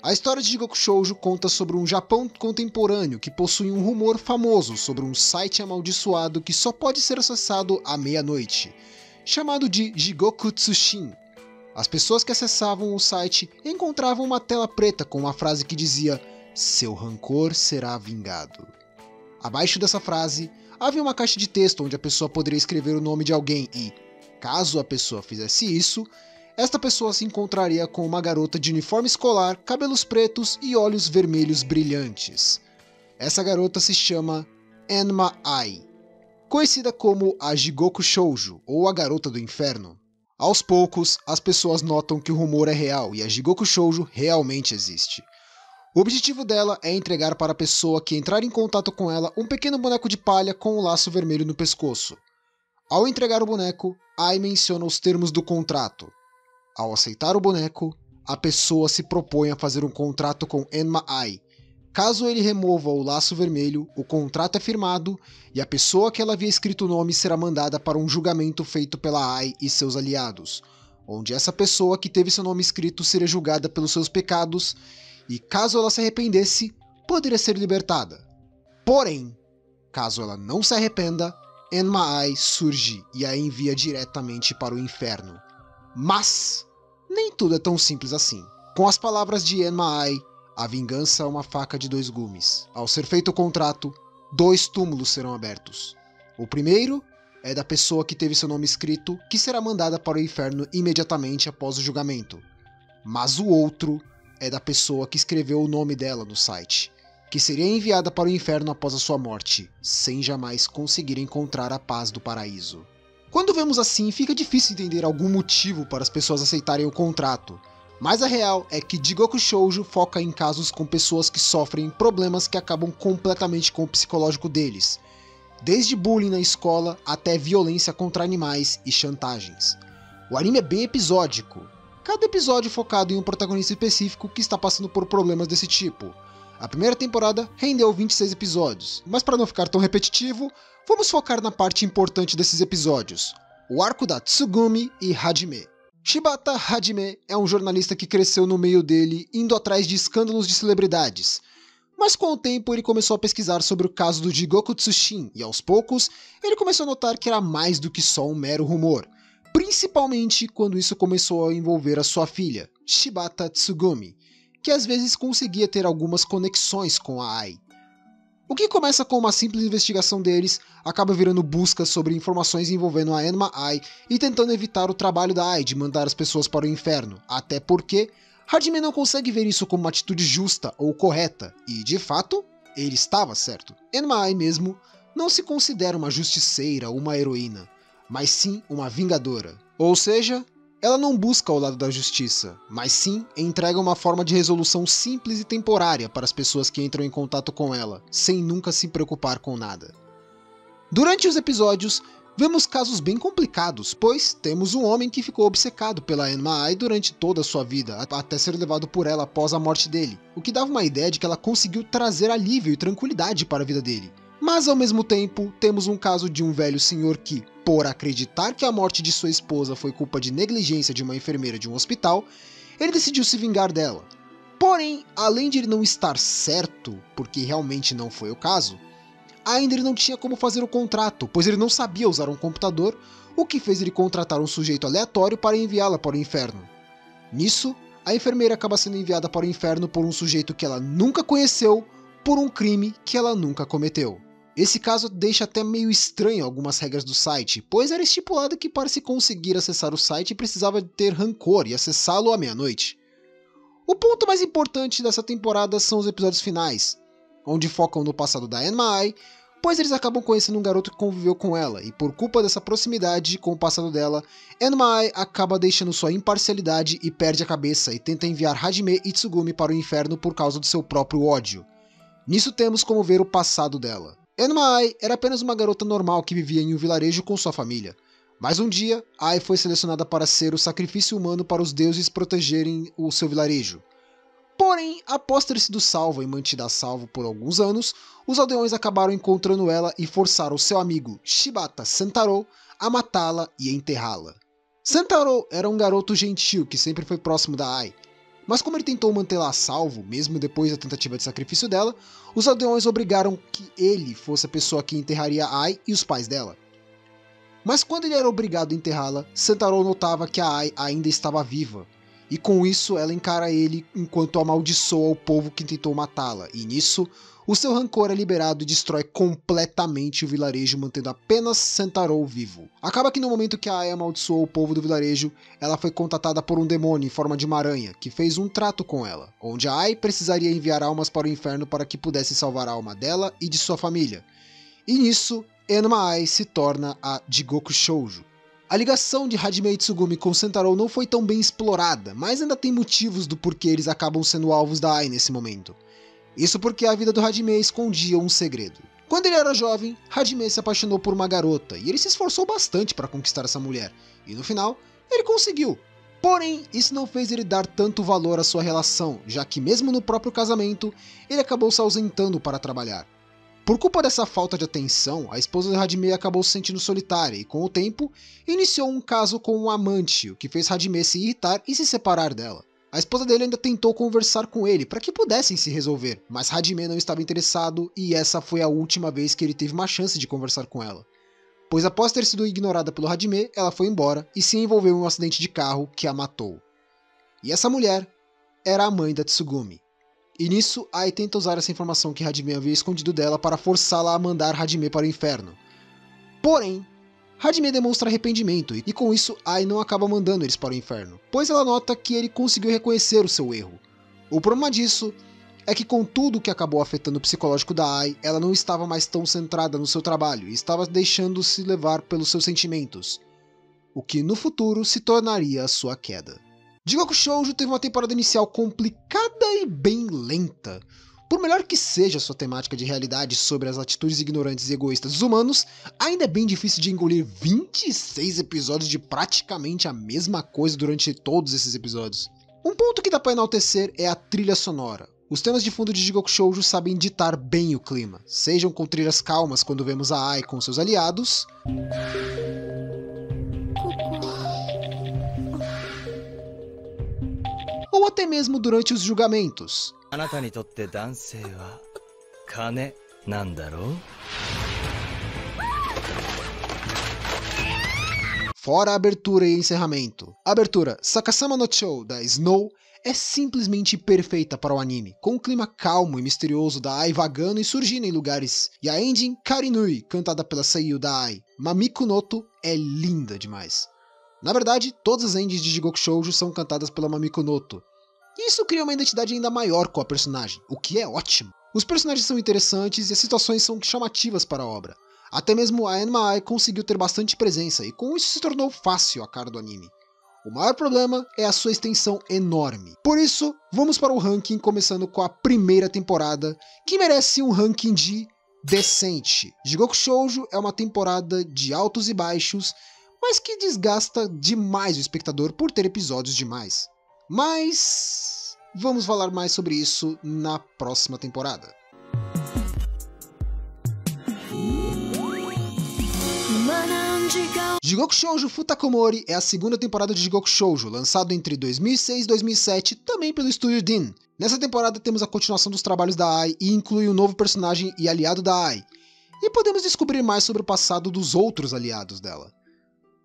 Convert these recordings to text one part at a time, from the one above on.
A história de Jigoku Shoujo conta sobre um Japão contemporâneo que possui um rumor famoso sobre um site amaldiçoado que só pode ser acessado à meia-noite, chamado de Jigoku Tsushin. As pessoas que acessavam o site encontravam uma tela preta com uma frase que dizia "Seu rancor será vingado". Abaixo dessa frase, havia uma caixa de texto onde a pessoa poderia escrever o nome de alguém e, caso a pessoa fizesse isso, esta pessoa se encontraria com uma garota de uniforme escolar, cabelos pretos e olhos vermelhos brilhantes. Essa garota se chama Enma Ai, conhecida como a Jigoku Shoujo, ou a Garota do Inferno. Aos poucos, as pessoas notam que o rumor é real e a Jigoku Shoujo realmente existe. O objetivo dela é entregar para a pessoa que entrar em contato com ela um pequeno boneco de palha com um laço vermelho no pescoço. Ao entregar o boneco, Ai menciona os termos do contrato. Ao aceitar o boneco, a pessoa se propõe a fazer um contrato com Enma Ai. Caso ele remova o laço vermelho, o contrato é firmado e a pessoa que ela havia escrito o nome será mandada para um julgamento feito pela Ai e seus aliados, onde essa pessoa que teve seu nome escrito seria julgada pelos seus pecados e, caso ela se arrependesse, poderia ser libertada. Porém, caso ela não se arrependa, Enma Ai surge e a envia diretamente para o inferno. Mas nem tudo é tão simples assim. Com as palavras de Enma Ai, a vingança é uma faca de dois gumes. Ao ser feito o contrato, 2 túmulos serão abertos. O primeiro é da pessoa que teve seu nome escrito, que será mandada para o inferno imediatamente após o julgamento. Mas o outro é da pessoa que escreveu o nome dela no site, que seria enviada para o inferno após a sua morte, sem jamais conseguir encontrar a paz do paraíso. Quando vemos assim, fica difícil entender algum motivo para as pessoas aceitarem o contrato, mas a real é que Jigoku Shoujo foca em casos com pessoas que sofrem problemas que acabam completamente com o psicológico deles, desde bullying na escola até violência contra animais e chantagens. O anime é bem episódico, cada episódio focado em um protagonista específico que está passando por problemas desse tipo. A primeira temporada rendeu 26 episódios, mas para não ficar tão repetitivo, vamos focar na parte importante desses episódios, o arco da Tsugumi e Hajime. Shibata Hajime é um jornalista que cresceu no meio dele, indo atrás de escândalos de celebridades. Mas com o tempo ele começou a pesquisar sobre o caso do Jigoku Tsushin, e aos poucos ele começou a notar que era mais do que só um mero rumor, principalmente quando isso começou a envolver a sua filha, Shibata Tsugumi, que às vezes conseguia ter algumas conexões com a Ai. O que começa com uma simples investigação deles, acaba virando buscas sobre informações envolvendo a Enma Ai e tentando evitar o trabalho da Ai de mandar as pessoas para o inferno, até porque Hajime não consegue ver isso como uma atitude justa ou correta, e de fato, ele estava certo. Enma Ai mesmo não se considera uma justiceira ou uma heroína, mas sim uma vingadora. Ou seja, ela não busca o lado da justiça, mas sim entrega uma forma de resolução simples e temporária para as pessoas que entram em contato com ela, sem nunca se preocupar com nada. Durante os episódios, vemos casos bem complicados, pois temos um homem que ficou obcecado pela Enma Ai durante toda a sua vida, até ser levado por ela após a morte dele, o que dava uma ideia de que ela conseguiu trazer alívio e tranquilidade para a vida dele. Mas ao mesmo tempo, temos um caso de um velho senhor que, por acreditar que a morte de sua esposa foi culpa de negligência de uma enfermeira de um hospital, ele decidiu se vingar dela. Porém, além de ele não estar certo, porque realmente não foi o caso, ainda ele não tinha como fazer o contrato, pois ele não sabia usar um computador, o que fez ele contratar um sujeito aleatório para enviá-la para o inferno. Nisso, a enfermeira acaba sendo enviada para o inferno por um sujeito que ela nunca conheceu, por um crime que ela nunca cometeu. Esse caso deixa até meio estranho algumas regras do site, pois era estipulado que para se conseguir acessar o site precisava ter rancor e acessá-lo à meia-noite. O ponto mais importante dessa temporada são os episódios finais, onde focam no passado da Enma Ai, pois eles acabam conhecendo um garoto que conviveu com ela, e por culpa dessa proximidade com o passado dela, Enma Ai acaba deixando sua imparcialidade e perde a cabeça e tenta enviar Hajime e Tsugumi para o inferno por causa do seu próprio ódio. Nisso temos como ver o passado dela. Enma Ai era apenas uma garota normal que vivia em um vilarejo com sua família. Mas um dia, Ai foi selecionada para ser o sacrifício humano para os deuses protegerem o seu vilarejo. Porém, após ter sido salva e mantida a salvo por alguns anos, os aldeões acabaram encontrando ela e forçaram seu amigo Shibata Sentaro a matá-la e enterrá-la. Sentaro era um garoto gentil que sempre foi próximo da Ai, Mas como ele tentou mantê-la a salvo, mesmo depois da tentativa de sacrifício dela, os aldeões obrigaram que ele fosse a pessoa que enterraria Ai e os pais dela. Mas quando ele era obrigado a enterrá-la, Sentaro notava que a Ai ainda estava viva, e com isso ela encara ele enquanto amaldiçoa o povo que tentou matá-la, e nisso, o seu rancor é liberado e destrói completamente o vilarejo, mantendo apenas Sentaro vivo. Acaba que no momento que a Ai amaldiçoou o povo do vilarejo, ela foi contatada por um demônio em forma de uma aranha, que fez um trato com ela, onde a Ai precisaria enviar almas para o inferno para que pudesse salvar a alma dela e de sua família. E nisso, Enma Ai se torna a Jigoku Shoujo. A ligação de Hajime e Tsugumi com Sentaro não foi tão bem explorada, mas ainda tem motivos do porquê eles acabam sendo alvos da Ai nesse momento. Isso porque a vida do Hajime escondia um segredo. Quando ele era jovem, Hajime se apaixonou por uma garota e ele se esforçou bastante para conquistar essa mulher, e no final, ele conseguiu. Porém, isso não fez ele dar tanto valor à sua relação, já que mesmo no próprio casamento, ele acabou se ausentando para trabalhar. Por culpa dessa falta de atenção, a esposa de Hajime acabou se sentindo solitária e, com o tempo, iniciou um caso com um amante, o que fez Hajime se irritar e se separar dela. A esposa dele ainda tentou conversar com ele para que pudessem se resolver, mas Hajime não estava interessado e essa foi a última vez que ele teve uma chance de conversar com ela. Pois após ter sido ignorada pelo Hajime, ela foi embora e se envolveu em um acidente de carro que a matou. E essa mulher era a mãe da Tsugumi. E nisso, Ai tenta usar essa informação que Hajime havia escondido dela para forçá-la a mandar Hajime para o inferno. Porém, Hajime demonstra arrependimento e com isso Ai não acaba mandando eles para o inferno, pois ela nota que ele conseguiu reconhecer o seu erro. O problema disso é que com tudo o que acabou afetando o psicológico da Ai, ela não estava mais tão centrada no seu trabalho e estava deixando-se levar pelos seus sentimentos, o que no futuro se tornaria a sua queda. Jigoku Shoujo teve uma temporada inicial complicada e bem lenta. Por melhor que seja sua temática de realidade sobre as atitudes ignorantes e egoístas dos humanos, ainda é bem difícil de engolir 26 episódios de praticamente a mesma coisa durante todos esses episódios. Um ponto que dá pra enaltecer é a trilha sonora. Os temas de fundo de Jigoku Shoujo sabem ditar bem o clima, sejam com trilhas calmas quando vemos a Ai com seus aliados, ou até mesmo durante os julgamentos. Fora a abertura e encerramento. A abertura Sakasama no Chou, da Snow, é simplesmente perfeita para o anime, com um clima calmo e misterioso da Ai vagando e surgindo em lugares. E a ending Karinui, cantada pela seiyuu da Ai, Mamiko Noto, é linda demais. Na verdade, todas as endings de Jigoku Shoujo são cantadas pela Mamiko Noto. E isso cria uma identidade ainda maior com a personagem, o que é ótimo. Os personagens são interessantes e as situações são chamativas para a obra. Até mesmo a Enma Ai conseguiu ter bastante presença e com isso se tornou fácil a cara do anime. O maior problema é a sua extensão enorme. Por isso, vamos para o ranking começando com a primeira temporada, que merece um ranking de decente. Jigoku Shoujo é uma temporada de altos e baixos, mas que desgasta demais o espectador por ter episódios demais. Mas vamos falar mais sobre isso na próxima temporada. Jigoku Shoujo Futakomori é a segunda temporada de Jigoku Shoujo, lançado entre 2006 e 2007, também pelo estúdio DIN. Nessa temporada temos a continuação dos trabalhos da Ai e inclui um novo personagem e aliado da Ai, e podemos descobrir mais sobre o passado dos outros aliados dela.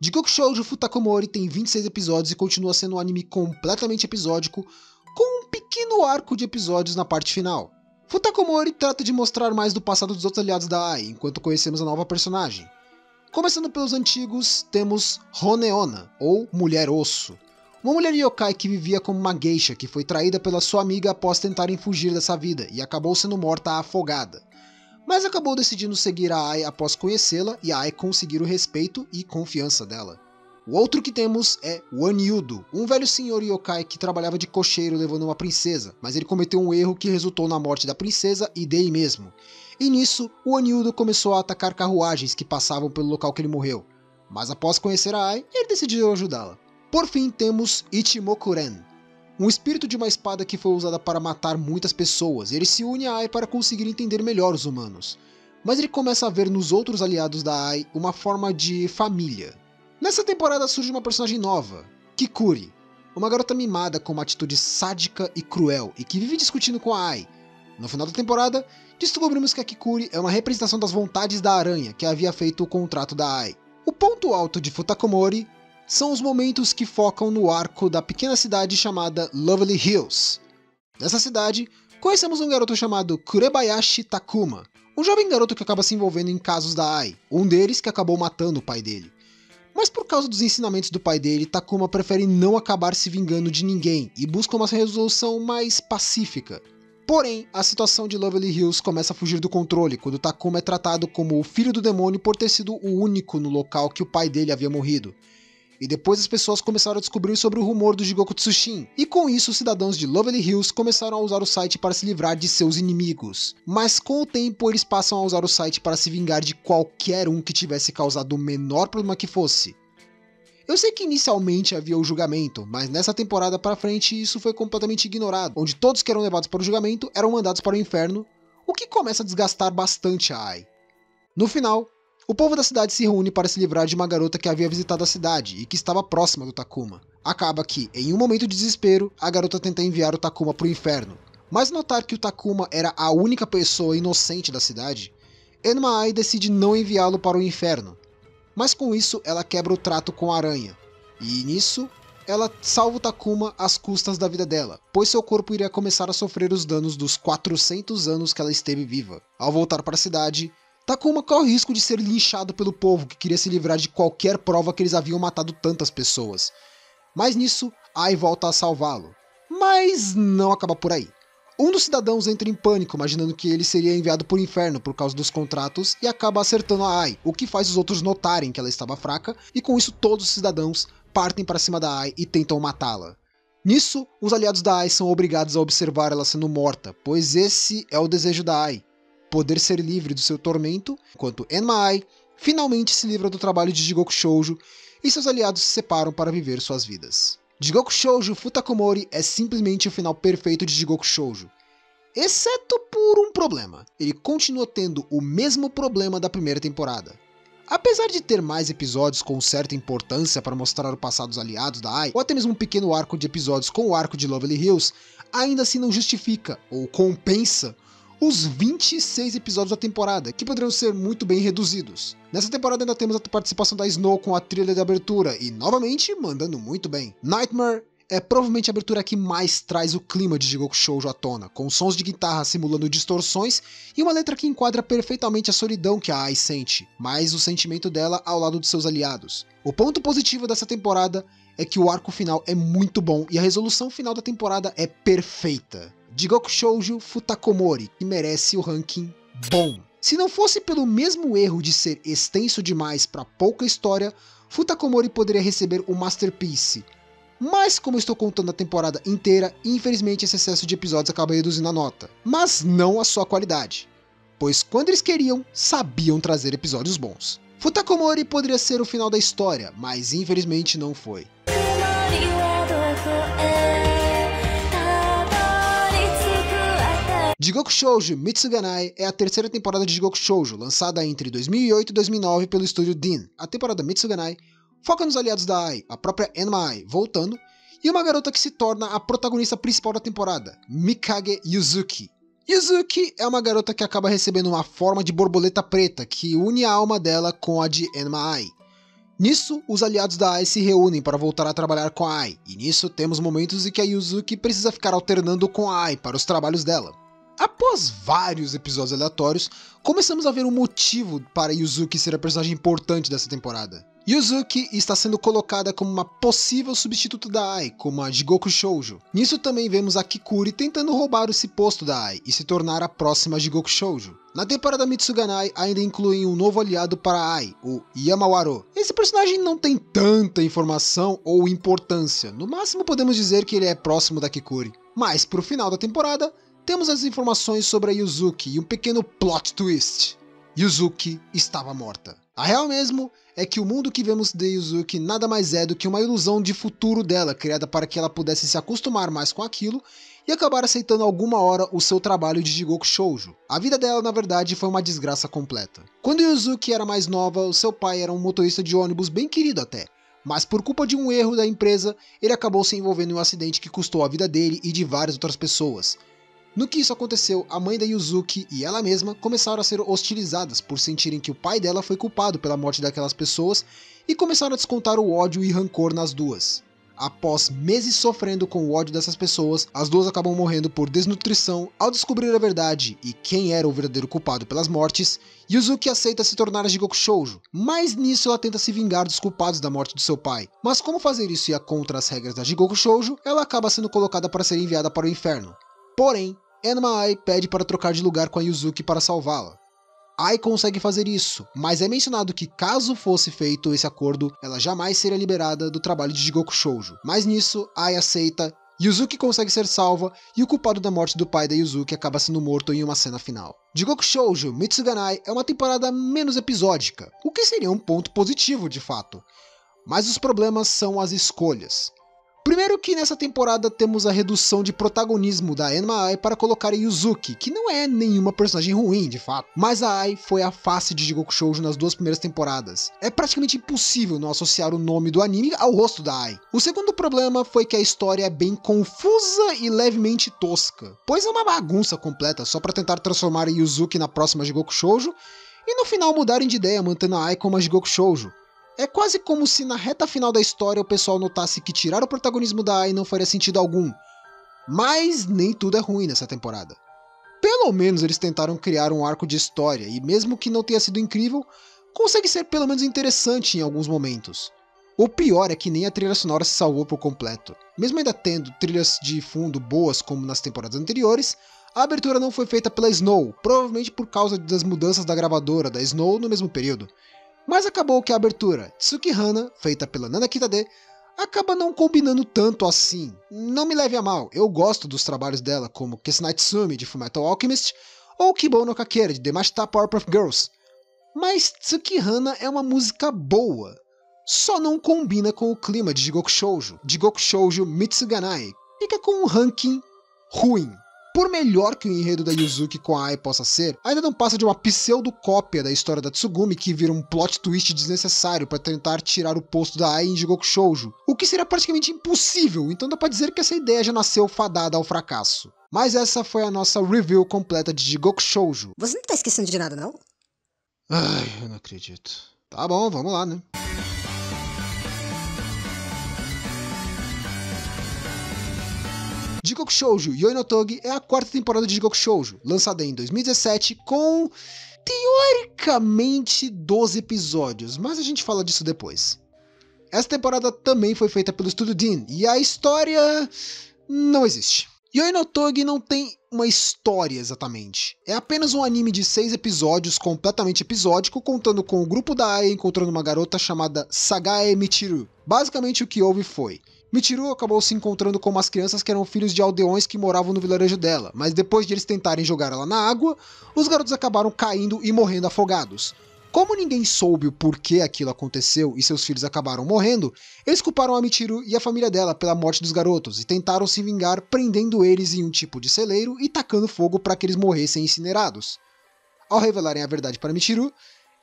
Jigoku Shoujo Futakomori tem 26 episódios e continua sendo um anime completamente episódico, com um pequeno arco de episódios na parte final. Futakomori trata de mostrar mais do passado dos outros aliados da Ai, enquanto conhecemos a nova personagem. Começando pelos antigos, temos Honeona, ou Mulher Osso, uma mulher yokai que vivia como uma geisha que foi traída pela sua amiga após tentarem fugir dessa vida e acabou sendo morta afogada. Mas acabou decidindo seguir a Ai após conhecê-la e a Ai conseguir o respeito e confiança dela. O outro que temos é Wanyudo, um velho senhor yokai que trabalhava de cocheiro levando uma princesa, mas ele cometeu um erro que resultou na morte da princesa e dele mesmo. E nisso, o Wanyudo começou a atacar carruagens que passavam pelo local que ele morreu, mas após conhecer a Ai, ele decidiu ajudá-la. Por fim temos Ichimoku-ren, um espírito de uma espada que foi usada para matar muitas pessoas, e ele se une a Ai para conseguir entender melhor os humanos. Mas ele começa a ver nos outros aliados da Ai uma forma de família. Nessa temporada surge uma personagem nova, Kikuri. uma garota mimada com uma atitude sádica e cruel e que vive discutindo com a Ai. No final da temporada, descobrimos que a Kikuri é uma representação das vontades da aranha que havia feito o contrato da Ai. O ponto alto de Futakomori são os momentos que focam no arco da pequena cidade chamada Lovely Hills. Nessa cidade, conhecemos um garoto chamado Kurebayashi Takuma, um jovem garoto que acaba se envolvendo em casos da Ai, um deles que acabou matando o pai dele. Mas por causa dos ensinamentos do pai dele, Takuma prefere não acabar se vingando de ninguém e busca uma resolução mais pacífica. Porém, a situação de Lovely Hills começa a fugir do controle quando Takuma é tratado como o filho do demônio por ter sido o único no local que o pai dele havia morrido. E depois as pessoas começaram a descobrir sobre o rumor do Jigoku Tsushin, e com isso os cidadãos de Lovely Hills começaram a usar o site para se livrar de seus inimigos. Mas com o tempo eles passam a usar o site para se vingar de qualquer um que tivesse causado o menor problema que fosse. Eu sei que inicialmente havia o julgamento, mas nessa temporada pra frente isso foi completamente ignorado, onde todos que eram levados para o julgamento eram mandados para o inferno, o que começa a desgastar bastante a Ai. No final, o povo da cidade se reúne para se livrar de uma garota que havia visitado a cidade e que estava próxima do Takuma. Acaba que, em um momento de desespero, a garota tenta enviar o Takuma para o inferno, mas notar que o Takuma era a única pessoa inocente da cidade, Enma Ai decide não enviá-lo para o inferno. Mas com isso, ela quebra o trato com a aranha, e nisso, ela salva o Takuma às custas da vida dela, pois seu corpo iria começar a sofrer os danos dos 400 anos que ela esteve viva. Ao voltar para a cidade, Takuma corre o risco de ser linchado pelo povo que queria se livrar de qualquer prova que eles haviam matado tantas pessoas. Mas nisso, Ai volta a salvá-lo. Mas não acaba por aí. Um dos cidadãos entra em pânico, imaginando que ele seria enviado para o inferno por causa dos contratos e acaba acertando a Ai, o que faz os outros notarem que ela estava fraca, e com isso todos os cidadãos partem para cima da Ai e tentam matá-la. Nisso, os aliados da Ai são obrigados a observar ela sendo morta, pois esse é o desejo da Ai, poder ser livre do seu tormento, enquanto Enma Ai finalmente se livra do trabalho de Jigoku Shoujo e seus aliados se separam para viver suas vidas. Jigoku Shoujo Futakomori é simplesmente o final perfeito de Jigoku Shoujo, exceto por um problema. Ele continua tendo o mesmo problema da primeira temporada. Apesar de ter mais episódios com certa importância para mostrar o passado dos aliados da Ai, ou até mesmo um pequeno arco de episódios com o arco de Lovely Hills, ainda assim não justifica, ou compensa, os 26 episódios da temporada, que poderiam ser muito bem reduzidos. Nessa temporada ainda temos a participação da Snow com a trilha de abertura, e novamente mandando muito bem. Nightmare é provavelmente a abertura que mais traz o clima de Jigoku Shoujo à tona, com sons de guitarra simulando distorções e uma letra que enquadra perfeitamente a solidão que a Ai sente, mais o sentimento dela ao lado de seus aliados. O ponto positivo dessa temporada é que o arco final é muito bom e a resolução final da temporada é perfeita. Jigoku Shoujo Futakomori, que merece o ranking bom. Se não fosse pelo mesmo erro de ser extenso demais para pouca história, Futakomori poderia receber o Masterpiece. Mas como estou contando a temporada inteira, infelizmente esse excesso de episódios acaba reduzindo a nota. Mas não a sua qualidade, pois quando eles queriam, sabiam trazer episódios bons. Futakomori poderia ser o final da história, mas infelizmente não foi. Jigoku Shoujo Mitsuganai é a terceira temporada de Jigoku Shoujo, lançada entre 2008 e 2009 pelo estúdio DIN. A temporada Mitsuganai foca nos aliados da Ai, a própria Enma Ai voltando, e uma garota que se torna a protagonista principal da temporada, Mikage Yuzuki. Yuzuki é uma garota que acaba recebendo uma forma de borboleta preta que une a alma dela com a de Enma Ai. Nisso, os aliados da Ai se reúnem para voltar a trabalhar com a Ai, e nisso temos momentos em que a Yuzuki precisa ficar alternando com a Ai para os trabalhos dela. Após vários episódios aleatórios, começamos a ver um motivo para Yuzuki ser a personagem importante dessa temporada. Yuzuki está sendo colocada como uma possível substituta da Ai, como a Jigoku Shoujo. Nisso também vemos a Kikuri tentando roubar esse posto da Ai e se tornar a próxima Jigoku Shoujo. Na temporada Mitsuganai ainda incluem um novo aliado para a Ai, o Yamawaro. Esse personagem não tem tanta informação ou importância, no máximo podemos dizer que ele é próximo da Kikuri. Mas pro final da temporada, temos as informações sobre a Yuzuki e um pequeno plot twist. Yuzuki estava morta. A real mesmo é que o mundo que vemos de Yuzuki nada mais é do que uma ilusão de futuro dela, criada para que ela pudesse se acostumar mais com aquilo e acabar aceitando alguma hora o seu trabalho de Jigoku Shoujo. A vida dela, na verdade, foi uma desgraça completa. Quando Yuzuki era mais nova, o seu pai era um motorista de ônibus bem querido até, mas por culpa de um erro da empresa, ele acabou se envolvendo em um acidente que custou a vida dele e de várias outras pessoas. No que isso aconteceu, a mãe da Yuzuki e ela mesma começaram a ser hostilizadas por sentirem que o pai dela foi culpado pela morte daquelas pessoas e começaram a descontar o ódio e rancor nas duas. Após meses sofrendo com o ódio dessas pessoas, as duas acabam morrendo por desnutrição ao descobrir a verdade e quem era o verdadeiro culpado pelas mortes. Yuzuki aceita se tornar a Jigoku Shoujo, mas nisso ela tenta se vingar dos culpados da morte do seu pai. Mas como fazer isso ia contra as regras da Jigoku Shoujo, ela acaba sendo colocada para ser enviada para o inferno. Porém, Enma Ai pede para trocar de lugar com a Yuzuki para salvá-la. Ai consegue fazer isso, mas é mencionado que caso fosse feito esse acordo, ela jamais seria liberada do trabalho de Jigoku Shoujo. Mas nisso, Ai aceita, Yuzuki consegue ser salva e o culpado da morte do pai da Yuzuki acaba sendo morto em uma cena final. Jigoku Shoujo Mitsuganai é uma temporada menos episódica, o que seria um ponto positivo de fato. Mas os problemas são as escolhas. Primeiro que nessa temporada temos a redução de protagonismo da Enma Ai para colocar a Yuzuki, que não é nenhuma personagem ruim de fato, mas a Ai foi a face de Jigoku Shoujo nas duas primeiras temporadas. É praticamente impossível não associar o nome do anime ao rosto da Ai. O segundo problema foi que a história é bem confusa e levemente tosca, pois é uma bagunça completa só para tentar transformar a Yuzuki na próxima Jigoku Shoujo e no final mudarem de ideia mantendo a Ai como a Jigoku Shoujo. É quase como se na reta final da história o pessoal notasse que tirar o protagonismo da Ai não faria sentido algum. Mas nem tudo é ruim nessa temporada. Pelo menos eles tentaram criar um arco de história e mesmo que não tenha sido incrível, consegue ser pelo menos interessante em alguns momentos. O pior é que nem a trilha sonora se salvou por completo. Mesmo ainda tendo trilhas de fundo boas como nas temporadas anteriores, a abertura não foi feita pela Snow, provavelmente por causa das mudanças da gravadora da Snow no mesmo período. Mas acabou que a abertura Tsukihana, feita pela Nana Kitade, acaba não combinando tanto assim. Não me leve a mal, eu gosto dos trabalhos dela como Kesnaitsumi de Fullmetal Alchemist ou Kibou no Kakera de Demashita Powerpuff Girls. Mas Tsukihana é uma música boa, só não combina com o clima de Jigoku Shoujo Mitsuganai, fica com um ranking ruim. Por melhor que o enredo da Yuzuki com a Ai possa ser, ainda não passa de uma pseudo-cópia da história da Tsugumi que vira um plot twist desnecessário para tentar tirar o posto da Ai em Jigoku Shoujo, o que seria praticamente impossível, então dá pra dizer que essa ideia já nasceu fadada ao fracasso. Mas essa foi a nossa review completa de Jigoku Shoujo. Você não tá esquecendo de nada, não? Ai, eu não acredito. Tá bom, vamos lá, né? Jigoku Shoujo Yoi no Togi é a quarta temporada de Jigoku Shoujo, lançada em 2017 com, teoricamente, 12 episódios, mas a gente fala disso depois. Essa temporada também foi feita pelo Estúdio Dean, e a história não existe. Yoi no Togi não tem uma história exatamente. É apenas um anime de 6 episódios completamente episódico, contando com o grupo da Ai encontrando uma garota chamada Sagae Michiru. Basicamente o que houve foi: Michiru acabou se encontrando com umas crianças que eram filhos de aldeões que moravam no vilarejo dela, mas depois de eles tentarem jogar ela na água, os garotos acabaram caindo e morrendo afogados. Como ninguém soube o porquê aquilo aconteceu e seus filhos acabaram morrendo, eles culparam a Michiru e a família dela pela morte dos garotos e tentaram se vingar prendendo eles em um tipo de celeiro e tacando fogo para que eles morressem incinerados. Ao revelarem a verdade para Michiru,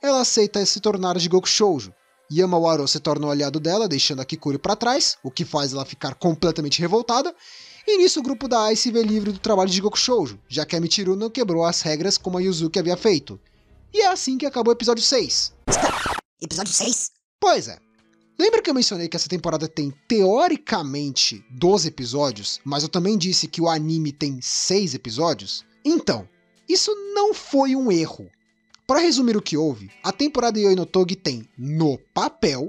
ela aceita se tornar a Jigoku Shoujo. Yamawaro se torna o aliado dela, deixando a Kikuri para trás, o que faz ela ficar completamente revoltada, e nisso o grupo da Ai se vê livre do trabalho de Jigoku Shoujo, já que a Michiru não quebrou as regras como a Yuzuki havia feito. E é assim que acabou o episódio 6. Episódio 6? Pois é. Lembra que eu mencionei que essa temporada tem, teoricamente, 12 episódios, mas eu também disse que o anime tem 6 episódios? Então, isso não foi um erro. Para resumir o que houve, a temporada Yoi no Togi tem, no papel,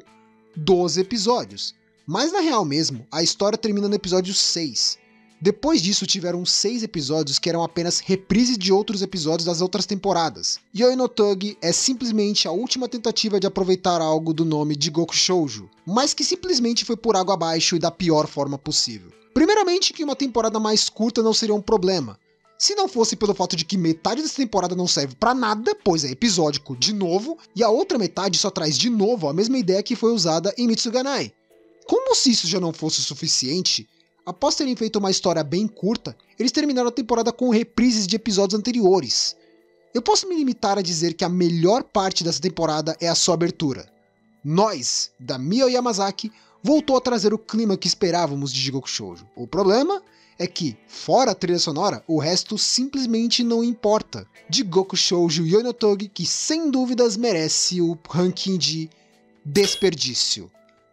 12 episódios, mas na real mesmo, a história termina no episódio 6. Depois disso tiveram 6 episódios que eram apenas reprises de outros episódios das outras temporadas. Yoi no Togi é simplesmente a última tentativa de aproveitar algo do nome de Jigoku Shoujo, mas que simplesmente foi por água abaixo e da pior forma possível. Primeiramente que uma temporada mais curta não seria um problema, se não fosse pelo fato de que metade dessa temporada não serve pra nada, pois é episódico de novo, e a outra metade só traz de novo a mesma ideia que foi usada em Mitsuganai. Como se isso já não fosse o suficiente, após terem feito uma história bem curta, eles terminaram a temporada com reprises de episódios anteriores. Eu posso me limitar a dizer que a melhor parte dessa temporada é a sua abertura. Nós, da Mio Yamazaki, voltou a trazer o clima que esperávamos de Jigoku Shoujo. O problema é que, fora a trilha sonora, o resto simplesmente não importa. Jigoku Shoujo Yonotogi, que sem dúvidas merece o ranking de desperdício.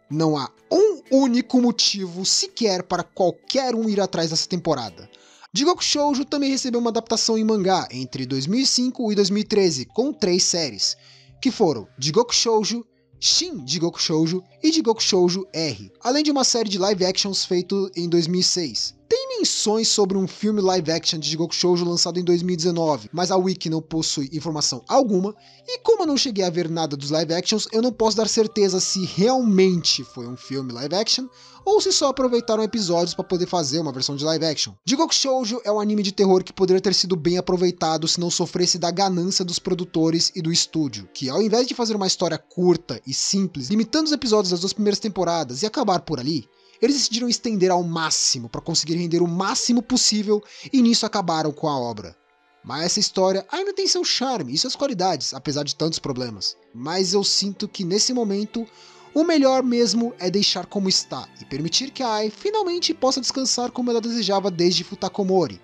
Não há um único motivo sequer para qualquer um ir atrás dessa temporada. Jigoku Shoujo também recebeu uma adaptação em mangá entre 2005 e 2013, com 3 séries, que foram Jigoku Shoujo, Shin Jigoku Shoujo e Jigoku Shoujo R, além de uma série de live actions feito em 2006. Tem menções sobre um filme live action de Jigoku Shoujo lançado em 2019, mas a wiki não possui informação alguma, e como eu não cheguei a ver nada dos live actions, eu não posso dar certeza se realmente foi um filme live action, ou se só aproveitaram episódios para poder fazer uma versão de live action. Jigoku Shoujo é um anime de terror que poderia ter sido bem aproveitado se não sofresse da ganância dos produtores e do estúdio, que ao invés de fazer uma história curta e simples, limitando os episódios das 2 primeiras temporadas e acabar por ali, eles decidiram estender ao máximo para conseguir render o máximo possível e nisso acabaram com a obra. Mas essa história ainda tem seu charme e suas qualidades, apesar de tantos problemas. Mas eu sinto que nesse momento o melhor mesmo é deixar como está e permitir que a Ai finalmente possa descansar como ela desejava desde Futakomori,